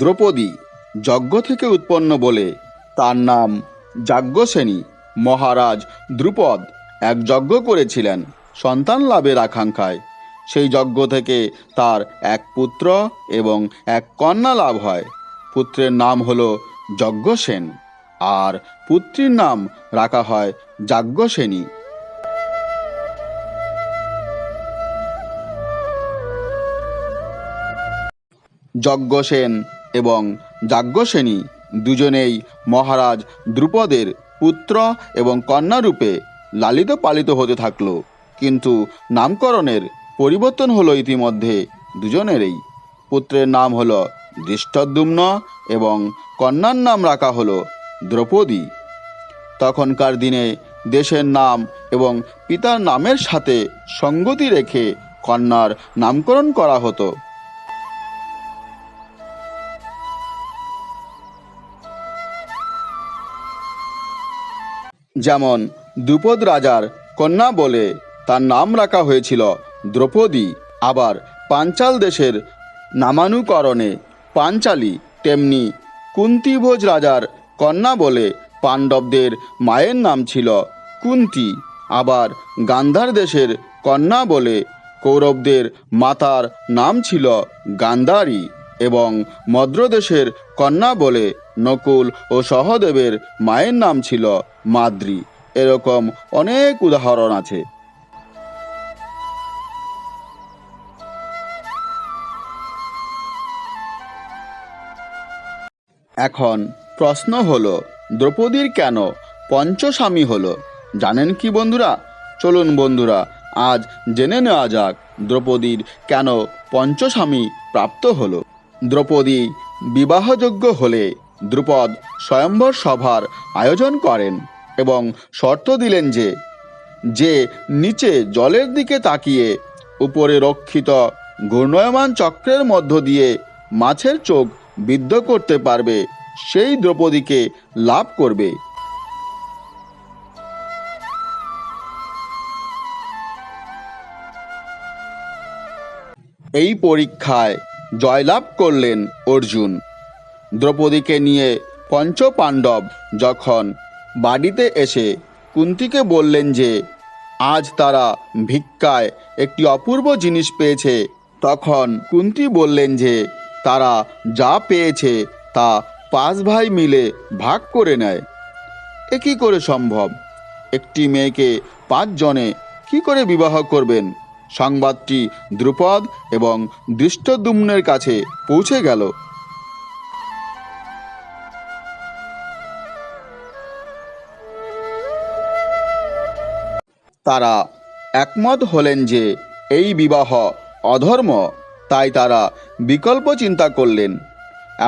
দ্রৌপদী যজ্ঞ থেকে উৎপন্ন বলে তার নাম যাজ্ঞসেনী। মহারাজ দ্রুপদ এক যজ্ঞ করেছিলেন সন্তান লাভের আকাঙ্ক্ষায়। সেই যজ্ঞ থেকে তার এক পুত্র এবং এক কন্যা লাভ হয়। পুত্রের নাম হলো যজ্ঞসেন আর পুত্রীর নাম রাখা হয় যাজ্ঞসেনী। যজ্ঞসেন এবং যাজ্ঞসেনী দুজনেই মহারাজ দ্রুপদের পুত্র এবং কন্যারূপে লালিত পালিত হতে থাকল। কিন্তু নামকরণের পরিবর্তন হলো ইতিমধ্যে দুজনেরই। পুত্রের নাম হলো ধৃষ্টদ্যুম্ন এবং কন্যার নাম রাখা হলো দ্রৌপদী। তখনকার দিনে দেশের নাম এবং পিতার নামের সাথে সঙ্গতি রেখে কন্যার নামকরণ করা হতো। যেমন দ্রুপদ রাজার কন্যা বলে তার নাম রাখা হয়েছিল দ্রৌপদী। আবার পাঞ্চাল দেশের নামানুকরণে পাঞ্চালী, তেমনি কুন্তিভোজ রাজার কন্যা বলে পাণ্ডবদের মায়ের নাম ছিল কুন্তী। আবার গান্ধার দেশের কন্যা বলে কৌরবদের মাতার নাম ছিল গান্ধারী এবং মদ্রদেশের কন্যা বলে নকুল ও সহদেবের মায়ের নাম ছিল মাদ্রী। এরকম অনেক উদাহরণ আছে। এখন প্রশ্ন হলো, দ্রৌপদীর কেন পঞ্চস্বামী হলো? জানেন কি বন্ধুরা? চলুন বন্ধুরা, আজ জেনে নেওয়া যাক দ্রৌপদীর কেন পঞ্চস্বামী প্রাপ্ত হলো। দ্রৌপদী বিবাহযোগ্য হলে দ্রুপদ স্বয়ম্বর সভার আয়োজন করেন এবং শর্ত দিলেন যে যে নিচে জলের দিকে তাকিয়ে উপরে রক্ষিত ঘূর্ণয়মান চক্রের মধ্য দিয়ে মাছের চোখ বিদ্ধ করতে পারবে সেই দ্রৌপদীকে লাভ করবে। এই পরীক্ষায় জয়লাভ করলেন অর্জুন। দ্রৌপদীকে নিয়ে পঞ্চপাণ্ডব যখন বাড়িতে এসে কুন্তিকে বললেন যে আজ তারা ভিক্ষায় একটি অপূর্ব জিনিস পেয়েছে, তখন কুন্তি বললেন যে তারা যা পেয়েছে তা 5 ভাই মিলে ভাগ করে নেয়। এ কী করে সম্ভব? একটি মেয়েকে 5 জনে কি করে বিবাহ করবেন? সংবাদটি দ্রুপদ এবং ধৃষ্টদ্যুম্নের কাছে পৌঁছে গেল। তারা একমত হলেন যে এই বিবাহ অধর্ম, তাই তারা বিকল্প চিন্তা করলেন।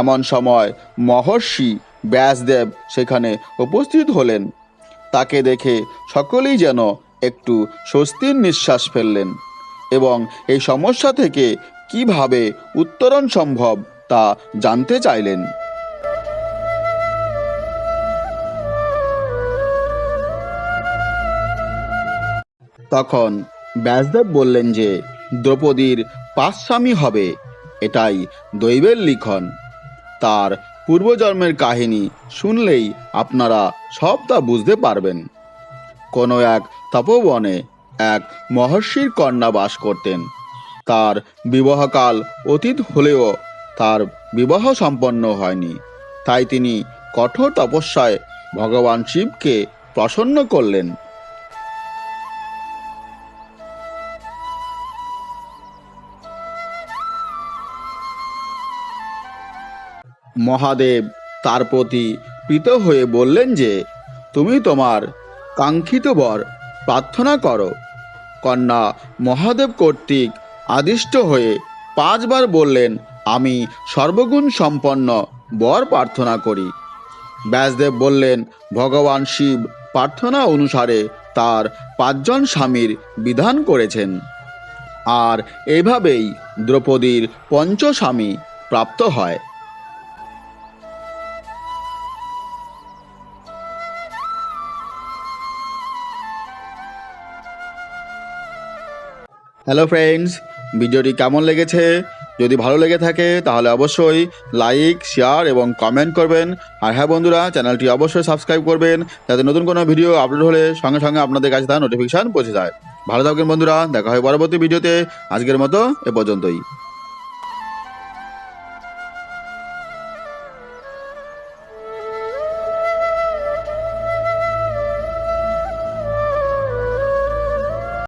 এমন সময় মহর্ষি ব্যাসদেব সেখানে উপস্থিত হলেন। তাকে দেখে সকলেই যেন একটু স্বস্তির নিঃশ্বাস ফেললেন এবং এই সমস্যা থেকে কিভাবে উত্তরণ সম্ভব তা জানতে চাইলেন। তখন ব্যাসদেব বললেন যে দ্রৌপদীর 5 স্বামী হবে, এটাই দৈবের লিখন। তার পূর্বজন্মের কাহিনী শুনলেই আপনারা সব তা বুঝতে পারবেন। কোনো এক তপোবনে এক মহর্ষির কন্যা বাস করতেন। তার বিবাহকাল অতীত হলেও তার বিবাহ সম্পন্ন হয়নি। তাই তিনি কঠোর তপস্যায় ভগবান শিবকে প্রসন্ন করলেন। মহাদেব তার প্রতি প্রীত হয়ে বললেন যে তুমি তোমার কাঙ্ক্ষিত বর প্রার্থনা করো। কন্যা মহাদেব কর্তৃক আদিষ্ট হয়ে 5 বার বললেন, আমি সর্বগুণ সম্পন্ন বর প্রার্থনা করি। ব্যাসদেব বললেন, ভগবান শিব প্রার্থনা অনুসারে তার 5 জন স্বামীর বিধান করেছেন। আর এইভাবেই দ্রৌপদীর পঞ্চস্বামী প্রাপ্ত হয়। হ্যালো ফ্রেন্ডস, ভিডিওটি কেমন লেগেছে যদি ভালো লেগে থাকে তাহলে অবশ্যই লাইক, শেয়ার এবং কমেন্ট করবেন। আর হ্যাঁ বন্ধুরা, চ্যানেলটি অবশ্যই সাবস্ক্রাইব করবেন, যাতে নতুন কোনো ভিডিও আপলোড হলে সঙ্গে সঙ্গে আপনাদের কাছে তার নোটিফিকেশান পৌঁছে যায়। ভালো থাকবেন বন্ধুরা, দেখা হয় পরবর্তী ভিডিওতে। আজকের মতো এ পর্যন্তই।